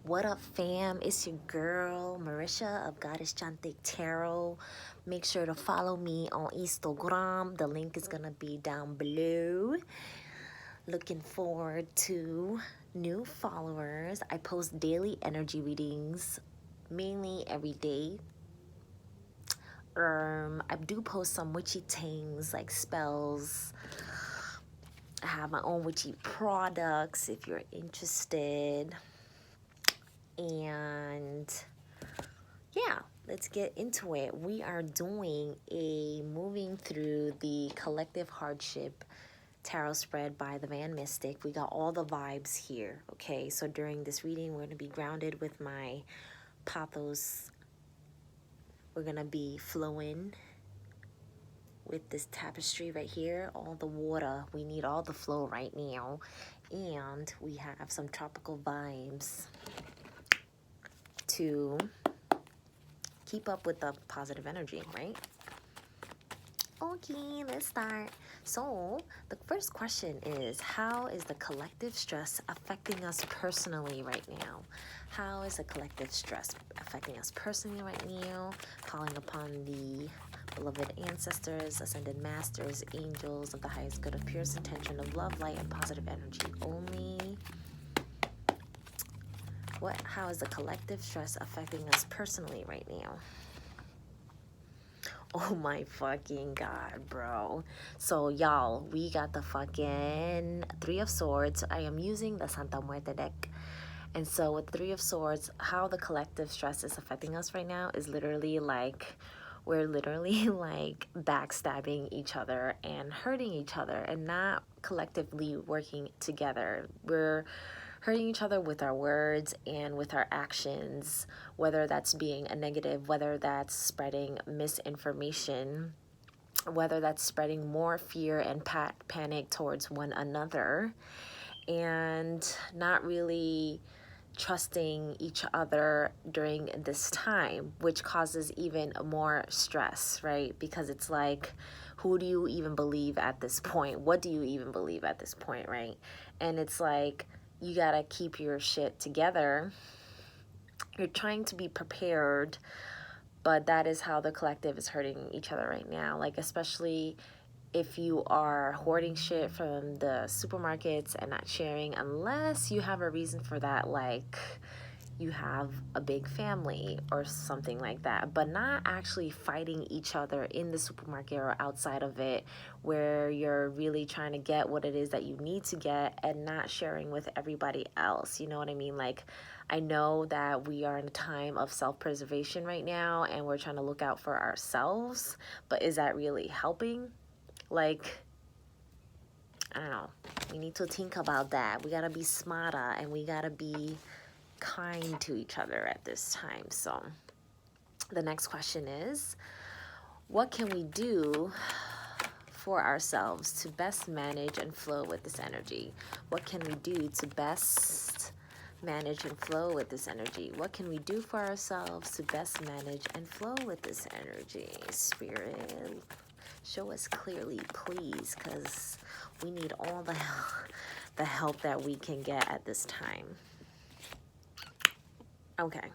What up, fam? It's your girl, Marisha of Goddess Chantic Tarot. Make sure to follow me on Instagram. The link is going to be down below. Looking forward to new followers. I post daily energy readings, mainly every day. I do post some witchy things like spells. I have my own witchy products if you're interested. And yeah, let's get into it. We are doing a moving through the collective hardship tarot spread by the Van Mystic. We got all the vibes here. Okay, so during this reading, we're going to be grounded with my pathos. We're going to be flowing with this tapestry right here. All the water. We need all the flow right now. And we have some tropical vibes to keep up with the positive energy, right? Okay, let's start. So the first question is, how is the collective stress affecting us personally right now? How is the collective stress affecting us personally right now? Calling upon the beloved ancestors, ascended masters, angels of the highest good of purest intention of love, light, and positive energy only. How is the collective stress affecting us personally right now? Oh my fucking god, bro. So y'all, we got the fucking Three of Swords. I am using the Santa Muerte deck. And so with Three of Swords, how the collective stress is affecting us right now is literally like, we're literally like backstabbing each other and hurting each other and not collectively working together. We're hurting each other with our words and with our actions, whether that's being a negative, whether that's spreading misinformation, whether that's spreading more fear and panic towards one another, and not really trusting each other during this time, which causes even more stress, right? Because it's like, who do you even believe at this point? What do you even believe at this point, right? And it's like, you gotta keep your shit together. You're trying to be prepared, but that is how the collective is hurting each other right now. Like, especially if you are hoarding shit from the supermarkets and not sharing, unless you have a reason for that, like you have a big family or something like that, but not actually fighting each other in the supermarket or outside of it, where you're really trying to get what it is that you need to get and not sharing with everybody else. You know what I mean? Like, I know that we are in a time of self-preservation right now and we're trying to look out for ourselves, but is that really helping? Like, I don't know. We need to think about that. We gotta be smarter and we gotta be kind to each other at this time. So the next question is, what can we do for ourselves to best manage and flow with this energy? What can we do to best manage and flow with this energy? What can we do for ourselves to best manage and flow with this energy? Spirit, show us clearly, please, because we need all the help that we can get at this time. Okay,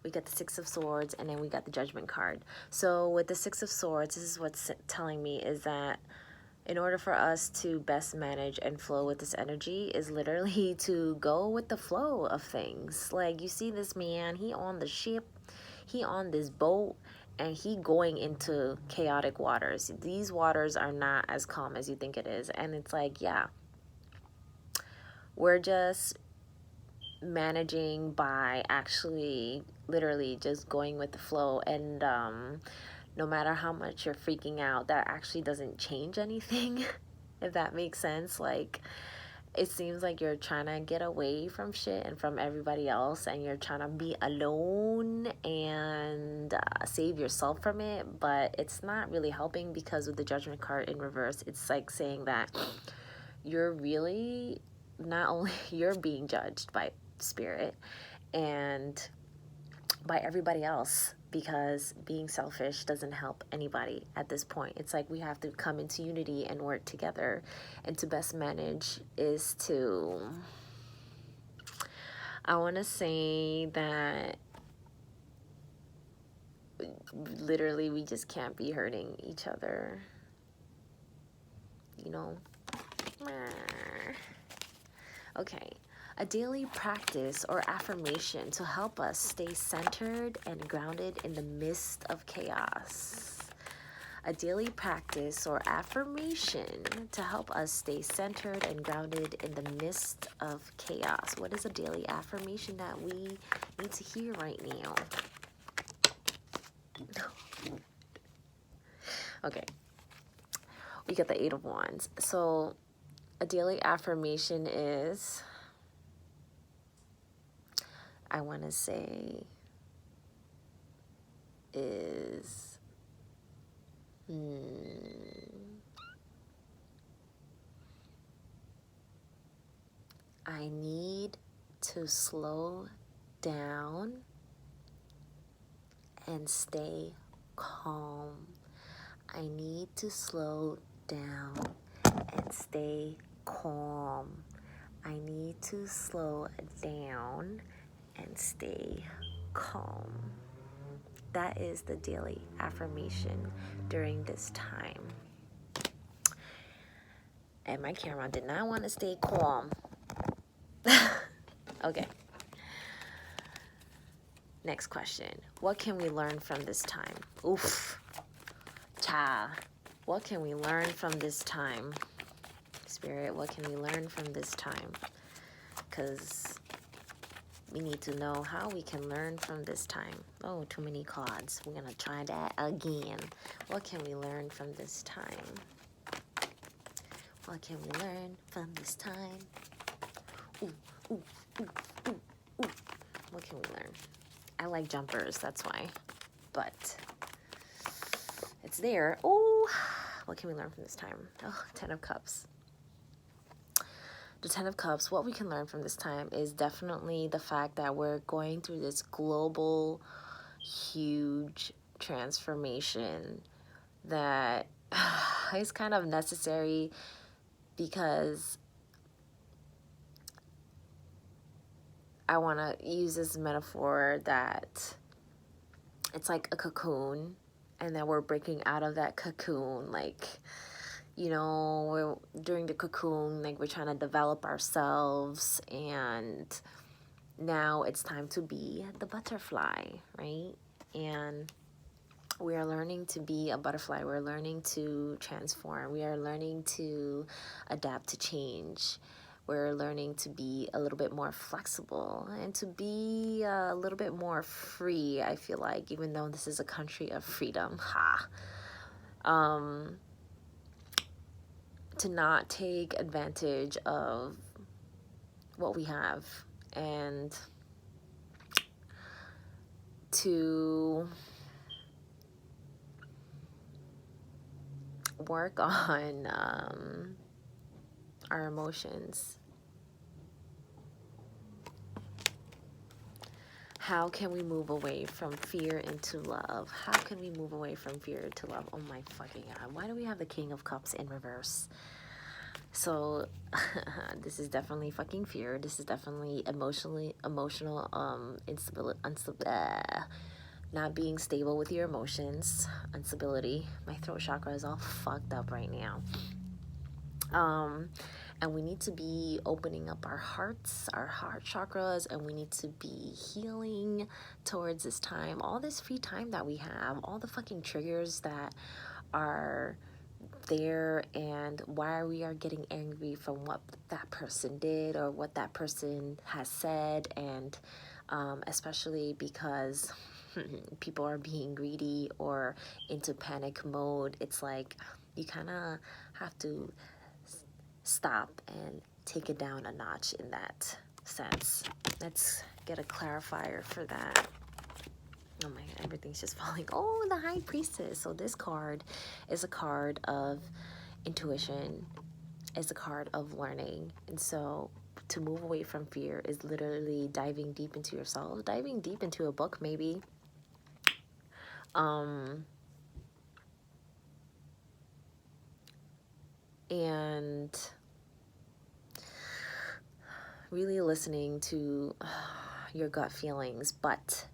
we got the Six of Swords, and then we got the Judgment card. So with the Six of Swords, this is what's telling me is that in order for us to best manage and flow with this energy is literally to go with the flow of things. Like, you see this man, he on the ship, he on this boat, and he going into chaotic waters. These waters are not as calm as you think it is. And it's like, yeah, we're just managing by actually literally just going with the flow. And no matter how much you're freaking out, that actually doesn't change anything, if that makes sense. Like, it seems like you're trying to get away from shit and from everybody else, and you're trying to be alone and save yourself from it, but it's not really helping, because with the Judgment card in reverse, it's like saying that you're really not only you're being judged by spirit and by everybody else, because being selfish doesn't help anybody at this point. It's like we have to come into unity and work together, and to best manage is to, I want to say that literally we just can't be hurting each other, you know? Okay. A daily practice or affirmation to help us stay centered and grounded in the midst of chaos. A daily practice or affirmation to help us stay centered and grounded in the midst of chaos. What is a daily affirmation that we need to hear right now? Okay, we got the 8 of Wands. So a daily affirmation is, I want to say, is, I need to slow down and stay calm. I need to slow down and stay calm. I need to slow down and stay calm. That is the daily affirmation during this time. And my camera did not want to stay calm. Okay. Next question. What can we learn from this time? Oof. Cha. What can we learn from this time? Spirit, what can we learn from this time? Because we need to know how we can learn from this time. Oh, too many cards. We're going to try that again. What can we learn from this time? What can we learn from this time? Ooh, ooh, ooh, ooh, ooh. What can we learn? I like jumpers, that's why. But it's there. Oh, what can we learn from this time? Oh, 10 of Cups. The 10 of Cups, what we can learn from this time is definitely the fact that we're going through this global, huge transformation that is kind of necessary, because I want to use this metaphor that it's like a cocoon, and then we're breaking out of that cocoon. Like, you know, during the cocoon, like, we're trying to develop ourselves, and now it's time to be the butterfly, right? And we are learning to be a butterfly. We're learning to transform. We are learning to adapt to change. We're learning to be a little bit more flexible and to be a little bit more free, I feel like, even though this is a country of freedom. To not take advantage of what we have, and to work on our emotions. How can we move away from fear into love? How can we move away from fear to love? Oh my fucking God. Why do we have the King of Cups in reverse? So this is definitely fucking fear. This is definitely emotional instability, not being stable with your emotions, instability. My throat chakra is all fucked up right now. And we need to be opening up our hearts, our heart chakras, and we need to be healing towards this time. All this free time that we have, all the fucking triggers that are there, and why we are getting angry from what that person did or what that person has said, and especially because people are being greedy or into panic mode. It's like you kind of have to stop and take it down a notch in that sense. Let's get a clarifier for that. Oh my God, everything's just falling. Oh, the High Priestess. So this card is a card of intuition. It's a card of learning. And so to move away from fear is literally diving deep into yourself, diving deep into a book maybe. And really listening to your gut feelings, but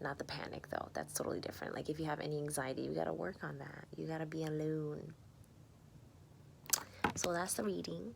not the panic though. That's totally different. Like if you have any anxiety, you got to work on that. You got to be alone. So that's the reading.